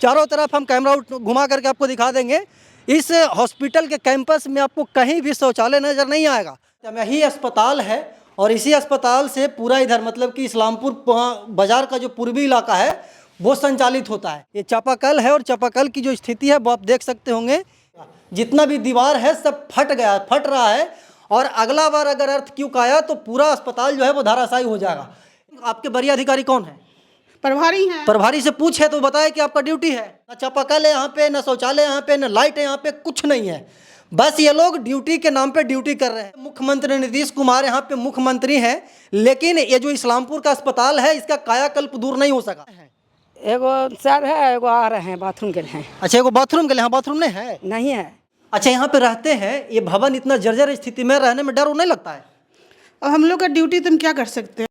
चारों तरफ हम कैमरा घुमा करके आपको दिखा देंगे। इस हॉस्पिटल के कैंपस में आपको कहीं भी शौचालय नज़र नहीं आएगा। यही अस्पताल है और इसी अस्पताल से पूरा इधर मतलब कि इस्लामपुर बाजार का जो पूर्वी इलाका है वो संचालित होता है। ये चापाकल है और चापाकल की जो स्थिति है वो आप देख सकते होंगे। जितना भी दीवार है सब फट रहा है और अगला बार अगर अर्थक्वेक आया तो पूरा अस्पताल जो है वो धराशायी हो जाएगा। आपके वरीय अधिकारी कौन है? प्रभारी हैं। प्रभारी से पूछे तो बताए कि आपका ड्यूटी है। ना चापाकल है यहाँ पे, ना शौचालय यहाँ पे, ना लाइट है यहाँ पे, कुछ नहीं है। बस ये लोग ड्यूटी के नाम पे ड्यूटी कर रहे हैं। मुख्यमंत्री नीतीश कुमार यहाँ पे मुख्यमंत्री हैं, लेकिन ये जो इस्लामपुर का अस्पताल है इसका कायाकल्प दूर नहीं हो सका। एगो सर है, एगो आ रहे हैं बाथरूम के लिए। अच्छा, एगो बाथरूम के लिए? यहाँ बाथरूम नहीं है? नहीं है। अच्छा, यहाँ पे रहते हैं, ये भवन इतना जर्जर स्थिति में, रहने में डर नहीं लगता है? अब हम लोग का ड्यूटी तुम क्या कर सकते हैं।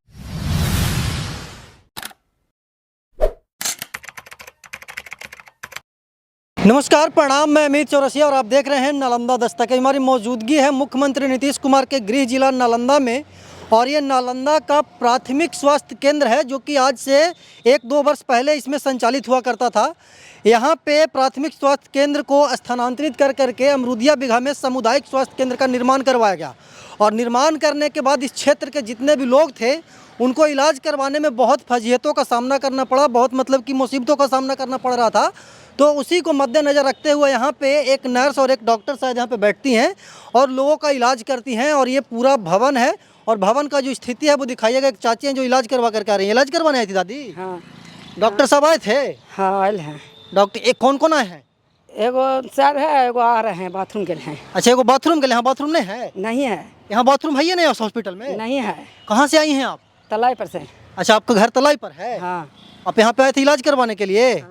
नमस्कार, प्रणाम। मैं अमित चौरसिया और आप देख रहे हैं नालंदा दस्तक। हमारी मौजूदगी है मुख्यमंत्री नीतीश कुमार के गृह जिला नालंदा में और ये नालंदा का प्राथमिक स्वास्थ्य केंद्र है जो कि आज से 1-2 वर्ष पहले इसमें संचालित हुआ करता था। यहाँ पे प्राथमिक स्वास्थ्य केंद्र को स्थानांतरित कर करके अमरूदिया बिगहा में सामुदायिक स्वास्थ्य केंद्र का निर्माण करवाया गया और निर्माण करने के बाद इस क्षेत्र के जितने भी लोग थे उनको इलाज करवाने में बहुत फजीहतों का सामना करना पड़ा, बहुत मतलब कि मुसीबतों का सामना करना पड़ रहा था। तो उसी को मद्देनज़र रखते हुए यहाँ पे एक नर्स और एक डॉक्टर शायद यहाँ पे बैठती हैं और लोगों का इलाज करती हैं। और ये पूरा भवन है और भवन का जो स्थिति है वो दिखाइएगा। एक चाची हैं जो इलाज करवा करके आ रही हैं। इलाज करवाने आई थी दादी? हाँ। डॉक्टर साहब आए थे? हाँ आए हैं। डॉक्टर एक कौन कौन आए हैं? एगो सर है, एगो आ रहे हैं बाथरूम के लिए। अच्छा, एगो बाथरूम के लिए? यहाँ बाथरूम नहीं है? नहीं है। यहाँ बाथरूम है ही नहीं उस हॉस्पिटल में? नहीं है। कहाँ से आई हैं आप? तलाई पर से। अच्छा, आपका घर तलाई पर है? हाँ। आप यहाँ पे आए थे इलाज करवाने के लिए?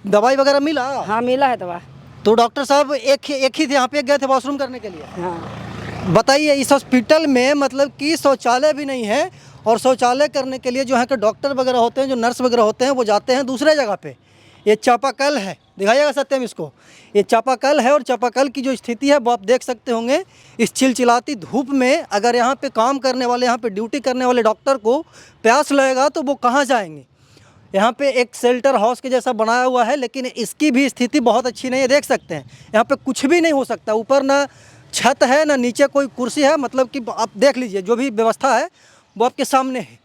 दवाई वगैरह मिला? हाँ मिला है दवा। तो डॉक्टर साहब एक ही थे यहाँ पे, गए थे वॉशरूम करने के लिए? हाँ। बताइए, इस हॉस्पिटल में मतलब कि शौचालय भी नहीं है और शौचालय करने के लिए जो है कि डॉक्टर वगैरह होते हैं, जो नर्स वगैरह होते हैं वो जाते हैं दूसरे जगह पे। ये चापाकल है, दिखाइएगा सत्यम इसको। ये चापाकल है और चापाकल की जो स्थिति है वो आप देख सकते होंगे। इस चिलचिलाती धूप में अगर यहाँ पे काम करने वाले, यहाँ पे ड्यूटी करने वाले डॉक्टर को प्यास लगेगा तो वो कहाँ जाएंगे। यहाँ पे एक शेल्टर हाउस के जैसा बनाया हुआ है, लेकिन इसकी भी स्थिति बहुत अच्छी नहीं है। देख सकते हैं यहाँ पे कुछ भी नहीं हो सकता। ऊपर ना छत है, ना नीचे कोई कुर्सी है। मतलब कि आप देख लीजिए, जो भी व्यवस्था है वो आपके सामने है।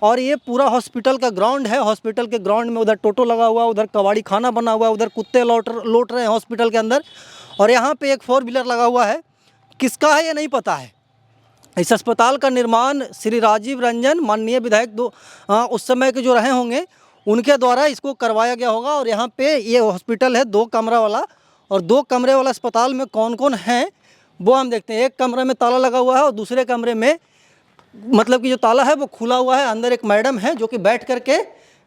और ये पूरा हॉस्पिटल का ग्राउंड है। हॉस्पिटल के ग्राउंड में उधर टोटो लगा हुआ, उधर कबाड़ी खाना बना हुआ, उधर कुत्ते लौट रहे हैं हॉस्पिटल के अंदर। और यहाँ पे एक 4 व्हीलर लगा हुआ है, किसका है ये नहीं पता है। इस अस्पताल का निर्माण श्री राजीव रंजन माननीय विधायक उस समय के जो रहे होंगे उनके द्वारा इसको करवाया गया होगा। और यहाँ पे ये हॉस्पिटल है 2 कमरा वाला, और 2 कमरे वाला अस्पताल में कौन कौन हैं वो हम देखते हैं। एक कमरे में ताला लगा हुआ है और दूसरे कमरे में मतलब कि जो ताला है वो खुला हुआ है। अंदर एक मैडम है जो कि बैठ करके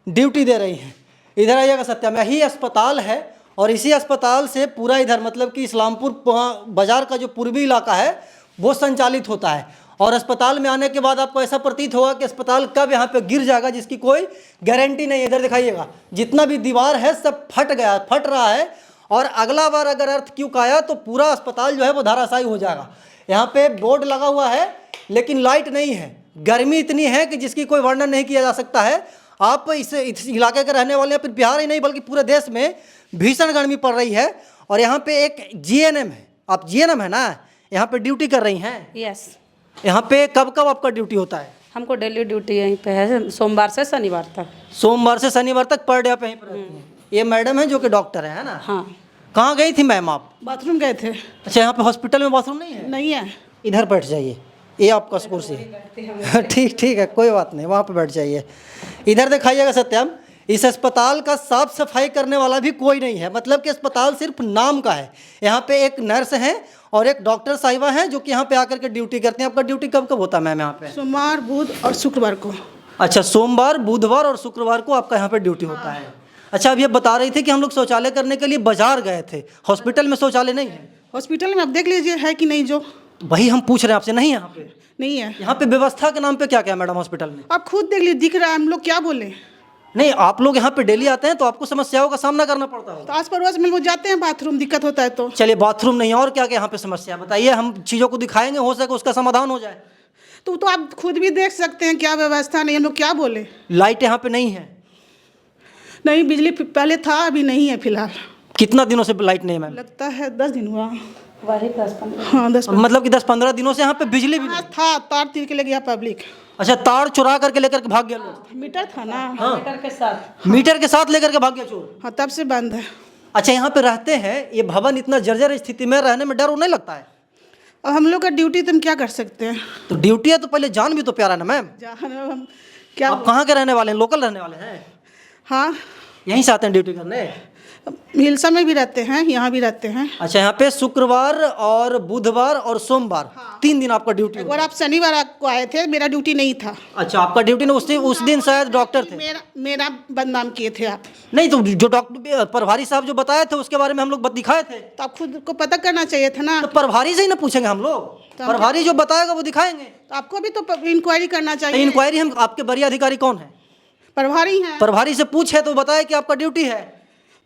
ड्यूटी दे रही हैं। इधर आइएगा सत्यम, यही अस्पताल है और इसी अस्पताल से पूरा इधर मतलब कि इस्लामपुर बाजार का जो पूर्वी इलाका है वो संचालित होता है। और अस्पताल में आने के बाद आपको ऐसा प्रतीत होगा कि अस्पताल कब यहाँ पे गिर जाएगा जिसकी कोई गारंटी नहीं है। इधर दिखाइएगा, जितना भी दीवार है सब फट रहा है और अगला बार अगर अर्थक्वेक आया तो पूरा अस्पताल जो है वो धराशायी हो जाएगा। यहाँ पे बोर्ड लगा हुआ है लेकिन लाइट नहीं है। गर्मी इतनी है कि जिसकी कोई वर्णन नहीं किया जा सकता है। आप इस इलाके के रहने वाले हैं, फिर बिहार ही नहीं बल्कि पूरे देश में भीषण गर्मी पड़ रही है। और यहाँ पे एक जीएनएम है, आप जीएनएम है ना, यहाँ पे ड्यूटी कर रही हैं? यस। यहाँ पे कब कब आपका ड्यूटी होता है? हमको डेली ड्यूटी यहीं पे है, सोमवार से शनिवार तक। सोमवार से शनिवार तक पर डे आप यहीं पर रहती हैं। ये मैडम है जो कि डॉक्टर है ना? हाँ। कहाँ गई थी मैम आप? बाथरूम गए थे। अच्छा, यहाँ पे हॉस्पिटल में बाथरूम नहीं है? नहीं है। इधर बैठ जाइए, ये आपका कुर्सी है। ठीक है, कोई बात नहीं, वहाँ पे बैठ जाइए। इधर दिखाइएगा सत्यम, इस अस्पताल का साफ सफाई करने वाला भी कोई नहीं है। मतलब कि अस्पताल सिर्फ नाम का है। यहाँ पे एक नर्स है और एक डॉक्टर साहिबा हैं जो कि यहाँ पे आकर के ड्यूटी करते हैं। आपका ड्यूटी कब कब होता है मैम यहाँ पे? सोमवार, बुध और शुक्रवार को। अच्छा, सोमवार, बुधवार और शुक्रवार को आपका यहाँ पे ड्यूटी होता है। अच्छा, अब ये बता रही थी कि हम लोग शौचालय करने के लिए बाजार गए थे, हॉस्पिटल में शौचालय नहीं है? हॉस्पिटल में आप देख लीजिए है कि नहीं। जो वही हम पूछ रहे हैं आपसे, नहीं है यहाँ पे? नहीं है। यहाँ पे व्यवस्था के नाम पे क्या क्या है मैडम हॉस्पिटल में? आप खुद देख लीजिए, दिख रहा है। हम लोग क्या बोले? नहीं, आप लोग यहाँ पे डेली आते हैं तो आपको समस्याओं का सामना करना पड़ता है। तो आस पड़ोस में लोग जाते हैं, बाथरूम दिक्कत होता है तो। चलिए, बाथरूम नहीं है और क्या क्या यहाँ पे समस्या है बताइए, हम चीज़ों को दिखाएंगे, हो सके उसका समाधान हो जाए। तो आप खुद भी देख सकते हैं क्या व्यवस्था नहीं। हम लोग क्या बोले? लाइट यहाँ पे नहीं है। नहीं, बिजली पहले था, अभी नहीं है फिलहाल। कितना दिनों से लाइट नहीं है मैम? लगता है 10 दिन हुआ। वही 10-15 हाँ 10 मतलब कि 10-15 दिनों से यहाँ पे बिजली भी नहीं? था, तार तीर के ले गया पब्लिक। अच्छा, तार चुरा करके लेकर के भाग गया लोग? मीटर था ना। मीटर के साथ। मीटर के साथ लेकर के भाग गया चोर? हाँ, तब से बंद है। अच्छा, यहाँ पे रहते हैं, ये भवन इतना जर्जर स्थिति में, रहने में डर नहीं लगता है? अब हम लोग का ड्यूटी तो हम क्या कर सकते हैं। तो ड्यूटी है तो पहले जान भी तो प्यारा है ना मैम। जान हम क्या। आप कहाँ के रहने वाले हैं? लोकल रहने वाले हैं? हाँ, यहीं से आते हैं ड्यूटी करने? हिलसा में भी रहते हैं, यहाँ भी रहते हैं। अच्छा, यहाँ पे शुक्रवार और बुधवार और सोमवार 3 दिन आपका ड्यूटी एक होगा। बार आप शनिवार आपको आए थे, मेरा ड्यूटी नहीं था। अच्छा, आपका ड्यूटी नहीं, उस दिन शायद डॉक्टर थे। मेरा बदनाम किए थे आप। नहीं तो जो डॉक्टर प्रभारी साहब जो बताए थे उसके बारे में हम लोग दिखाए थे। तो आप खुद को पता करना चाहिए था ना। तो प्रभारी से ही ना पूछेंगे हम लोग? प्रभारी जो बताएगा वो दिखाएंगे। तो आपको भी तो इंक्वायरी करना चाहिए। इंक्वायरी हम, आपके वरीय अधिकारी कौन है? प्रभारी हैं। प्रभारी से पूछे तो बताए कि आपका ड्यूटी है।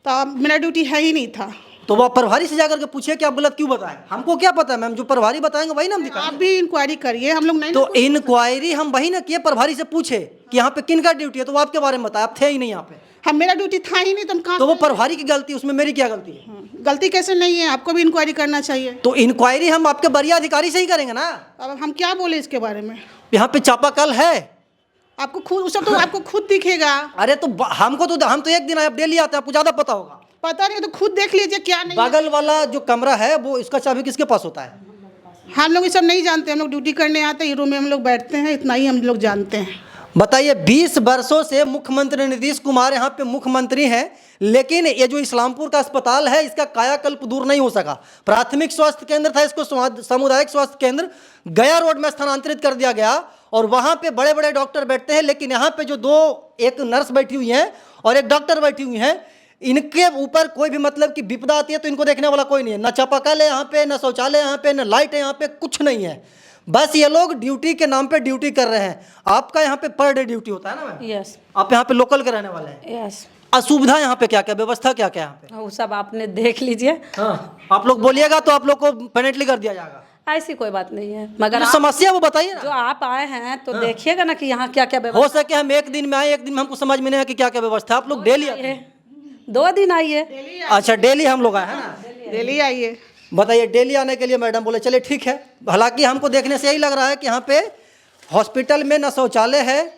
तो मेरा ड्यूटी है ही नहीं था। तो वो प्रभारी से जाकर के पूछे कि आप गलत क्यों बताएं? हमको क्या पता है मैम, जो प्रभारी बताएंगे वही ना हम दिखाएंगे। आप भी इंक्वायरी करिए, हम लोग नहीं। तो इंक्वायरी हम वही ना किए, प्रभारी से पूछे कि यहाँ पे किन का ड्यूटी है, तो वो आपके बारे में बताया, आप थे ही नहीं यहाँ पे। हम, मेरा ड्यूटी था ही नहीं, तुम कहाँ। तो वो प्रभारी की गलती, उसमें मेरी क्या गलती है? गलती कैसे नहीं है, आपको भी इंक्वायरी करना चाहिए। तो इंक्वायरी हम आपके वरीय अधिकारी से ही करेंगे ना। अब हम क्या बोले इसके बारे में। यहाँ पे चापाकल है, आपको खुद उस तो आपको खुद दिखेगा। अरे तो हमको तो, हम तो एक दिन आए, आप डेली आते हैं, आपको ज्यादा पता होगा। पता नहीं तो खुद देख लीजिए क्या नहीं है। बगल वाला जो कमरा है वो, इसका चाबी किसके पास होता है? हम लोग ये सब नहीं जानते, हम लोग ड्यूटी करने आते हैं, रूम में हम लोग बैठते हैं, इतना ही हम लोग जानते हैं। बताइए, 20 वर्षों से मुख्यमंत्री नीतीश कुमार यहाँ पे मुख्यमंत्री हैं, लेकिन ये जो इस्लामपुर का अस्पताल है इसका कायाकल्प दूर नहीं हो सका। प्राथमिक स्वास्थ्य केंद्र था, इसको सामुदायिक स्वास्थ्य केंद्र गया रोड में स्थानांतरित कर दिया गया और वहाँ पे बड़े बड़े डॉक्टर बैठते हैं, लेकिन यहाँ पे जो एक नर्स बैठी हुई है और एक डॉक्टर बैठी हुई है, इनके ऊपर कोई भी मतलब कि विपदा आती है तो इनको देखने वाला कोई नहीं है। ना चापाकल है यहाँ पे, ना शौचालय यहाँ पे, ना लाइट है यहाँ पे, कुछ नहीं है। बस ये लोग ड्यूटी के नाम पे ड्यूटी कर रहे हैं। आपका यहाँ पे पर डे ड्यूटी होता है ना मैम? यस आप यहाँ पे लोकल के रहने वाले हैं। यस। असुविधा यहाँ पे क्या क्या, व्यवस्था क्या क्या यहाँ पे? वो सब आपने देख लीजिए। हाँ, आप लोग बोलिएगा तो आप लोग को पेनल्टी कर दिया जाएगा। ऐसी कोई बात नहीं है, मगर जो आप, समस्या वो बताइए जो ना। आप आए हैं तो देखिएगा ना कि यहाँ क्या क्या हो व्यवस्था सके हम एक दिन में आए, एक दिन में हमको समझ में नहीं आया कि क्या क्या व्यवस्था। आप लोग डेली आते है। हैं? 2 दिन आइए। अच्छा, डेली हम लोग आए हैं ना। डेली आइए। बताइए, डेली आने के लिए मैडम बोले चले ठीक है। हालांकि हमको देखने से यही लग रहा है कि यहाँ पे हॉस्पिटल में ना शौचालय है,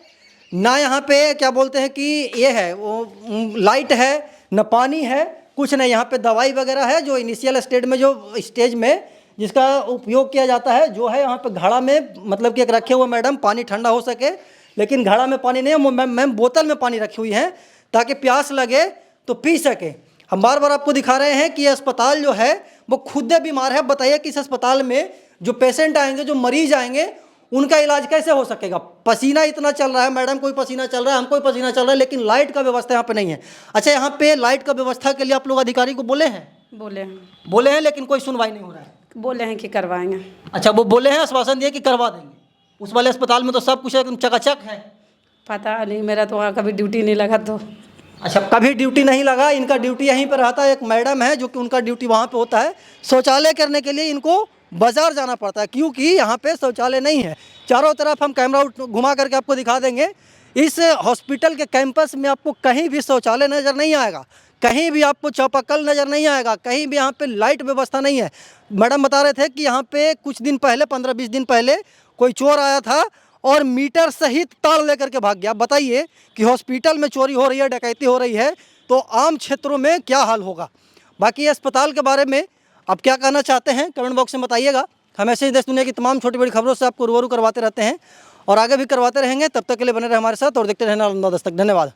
ना यहाँ पे क्या बोलते हैं कि ये है वो लाइट है, ना पानी है, कुछ नहीं। यहाँ पे दवाई वगैरह है जो इनिशियल स्टेज में जिसका उपयोग किया जाता है, जो है यहाँ पे घड़ा में मतलब कि एक रखे हुए मैडम, पानी ठंडा हो सके, लेकिन घड़ा में पानी नहीं है मैम, बोतल में पानी रखी हुई है ताकि प्यास लगे तो पी सके। हम बार बार आपको दिखा रहे हैं कि ये अस्पताल जो है वो खुद बीमार है। बताइए कि इस अस्पताल में जो पेशेंट आएंगे, जो मरीज आएंगे, उनका इलाज कैसे हो सकेगा? पसीना इतना चल रहा है मैडम, कोई पसीना चल रहा है, हमको पसीना चल रहा है, लेकिन लाइट का व्यवस्था यहाँ पे नहीं है। अच्छा, यहाँ पे लाइट का व्यवस्था के लिए आप लोग अधिकारी को बोले हैं? बोले हैं, लेकिन कोई सुनवाई नहीं हो रहा है। बोले हैं कि करवाएंगे। अच्छा, वो बोले हैं, आश्वासन दिए कि करवा देंगे। उस वाले अस्पताल में तो सब कुछ एकदम चकाचक है। पता नहीं, मेरा तो वहाँ कभी ड्यूटी नहीं लगा तो। अच्छा, कभी ड्यूटी नहीं लगा, इनका ड्यूटी यहीं पर रहता है। एक मैडम है जो कि उनका ड्यूटी वहाँ पे होता है। शौचालय करने के लिए इनको बाजार जाना पड़ता है क्योंकि यहाँ पे शौचालय नहीं है। चारों तरफ हम कैमरा घुमा करके आपको दिखा देंगे। इस हॉस्पिटल के कैंपस में आपको कहीं भी शौचालय नज़र नहीं आएगा, कहीं भी आपको चापाकल नज़र नहीं आएगा, कहीं भी यहाँ पे लाइट व्यवस्था नहीं है। मैडम बता रहे थे कि यहाँ पे कुछ दिन पहले, 15-20 दिन पहले, कोई चोर आया था और मीटर सहित तार लेकर के भाग गया। बताइए कि हॉस्पिटल में चोरी हो रही है, डकैती हो रही है, तो आम क्षेत्रों में क्या हाल होगा। बाकी अस्पताल के बारे में आप क्या कहना चाहते हैं कमेंट बॉक्स में बताइएगा। हम ऐसे ही देश दुनिया की तमाम छोटी बड़ी खबरों से आपको रूबरू करवाते रहते हैं और आगे भी करवाते रहेंगे। तब तक के लिए बने रहे हमारे साथ और देखते रहना नालंदा दस्तक। धन्यवाद।